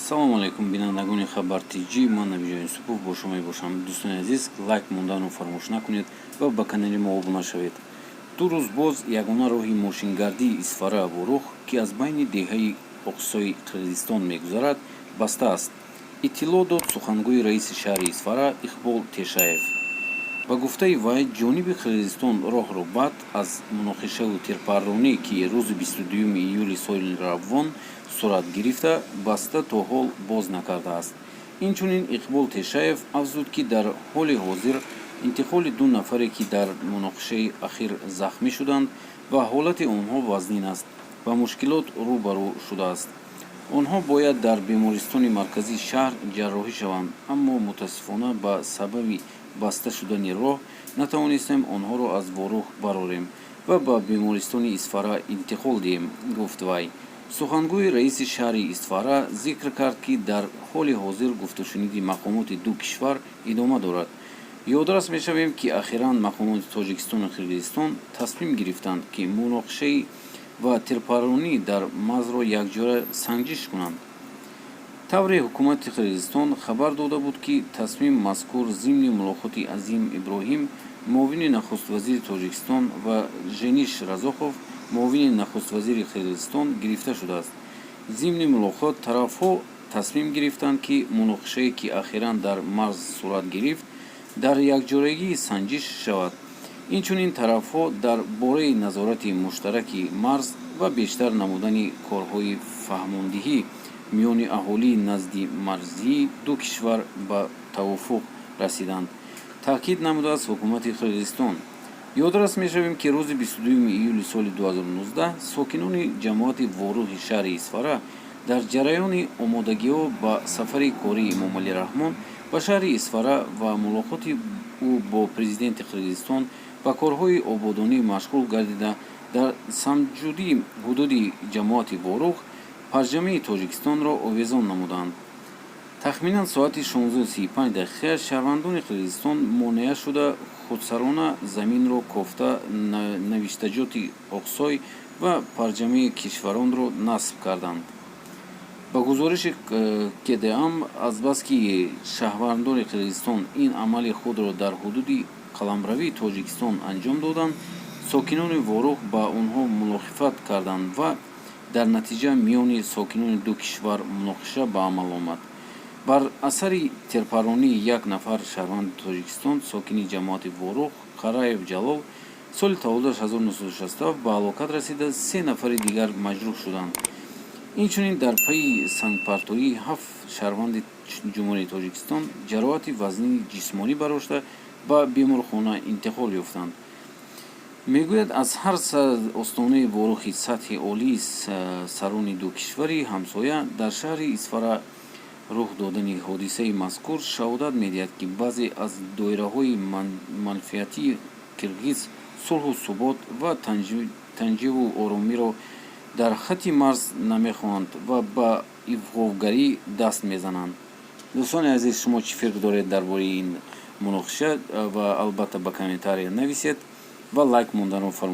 салому алейкум бинандагони Хабар ТГ, ман Набиҷон Юсупов бо шумо мебошам. Дӯстони азиз, лайк монданро фаромӯш накунед ва ба канали мо обуна шавед. ду рӯз боз ягона роҳи мошингардии Исфара ворух, ки аз байни деҳаи Оқсои Қирғизистон мегузарад, баста аст. иттилоъ дод сухангӯи раиси шаҳри Исфара Иқбол Тешаев. ба гуфтаи вай, ҷониби Қирғизистон роҳро баъд аз муноқишаву тирпарронӣ, ки рӯзи 22 июли соли равон сурат гирифта, баста то ҳол боз накардааст. Инчунин Иқбол Тешаев афзуд, ки дар ҳоли ҳозир интиқоли ду нафаре, ки дар муноқишаи ахир захмӣ шуданд, ва ҳолати онҳо вазнин аст, ба мушкилот рӯ ба рӯ шудааст. онҳо бояд дар бемористони марказии шаҳр ҷарроҳӣ шаванд, аммо мутаассифона ба сабаби баста шудани роҳ натавонистем онҳоро аз ворух барорем ва ба бемористони Исфара интиқол диҳем, гуфт вай. сухангӯи раиси шаҳри Исфара зикр кард, ки дар ҳоли ҳозир гуфтушуниди мақомоти ду кишвар идома дорад. ёдрас мешавем, ки ахиран мақомоти Тоҷикистону Қирғизистон тасмим гирифтанд, ки муноқишаи ва тирпарронӣ дар марзро якҷоя санҷиш кунанд. тавре ҳукумати Қирғизистон хабар дода буд, ки тасмим мазкур зимни мулоқоти Азим Иброҳим, муовини нахуствазири Тоҷикистон, ва Жениш Разохов, муовини нахуствазири Қирғизистон гирифта шудааст. зимни мулоқот тарафҳо тасмим гирифтанд, ки муноқишае, ки ахиран дар марз сурат гирифт, дар якҷоягӣ санҷиш шавад. инчунин тарафҳо дар бораи назорати муштараки марз ва бештар намудани корҳои фаҳмондиҳӣ миёни аҳолии назди марзии ду кишвар ба тавофуқ расиданд, таъкид намудааст ҳукумати Қирғизистон. ёдрас мешавем, ки рӯзи 22 июли соли 2019 сокинони ҷамоати ворӯҳи шаҳри Исфара дар ҷараёни омодагиҳо ба сафари кории Эмомалӣ Раҳмон ба шаҳри Исфара ва мулоқоти ӯ бо президенти Қирғизистон ба корҳои ободонӣ машғул гардида, дар самҷуди ҳудуди ҷамоати ворух парҷамаи Тоҷикистонро овезон намуданд. тахминан соати 16:35 шаҳрвандони Қирғизистон монеа шуда худсарона заминро кофта навиштаҷоти Оқсой ва парҷамаи кишваронро насб карданд. ба гузориши КДАМ, азбаски шаҳрвандони Қирғизистон ин амали худро дар ҳудуди қаламравии Тоҷикистон анҷом доданд, сокинони ворух ба онҳо мулохифат карданд ва дар натиҷа миёни сокинони ду кишвар муноқиша ба амал омад. бар асари тирпарронии як нафар шаҳрванди Тоҷикистон, сокини ҷамоати ворух Қараев Ҷалол, соли таваллудаш 1967 ба ҳалокат расида, 3 нафари дигар маҷрӯҳ шуданд. инчунин дар пайи сангпартоӣ 7 шаҳрванди ҷумҳурии Тоҷикистон ҷароҳати вазнини ҷисмонӣ барошта ба беморхона интиқол ёфтанд. мегӯяд, аз ҳар остонаи ворухи сатҳи олии сарони ду кишвари ҳамсоя дар шаҳри Исфара рух додани ҳодисаи мазкур шаҳодат медиҳад, ки баъзе аз доираҳои манфиатии қирғиз сулҳу субот ва танҷиву оромиро дар хатти марз намехоҳанд ва ба ифғовгарӣ даст мезананд. дӯстони азиз, шумо чӣ фикр доред дар бораи ин муноқиша? ва албатта ба комментария нависед ва лайк монданро фармоиш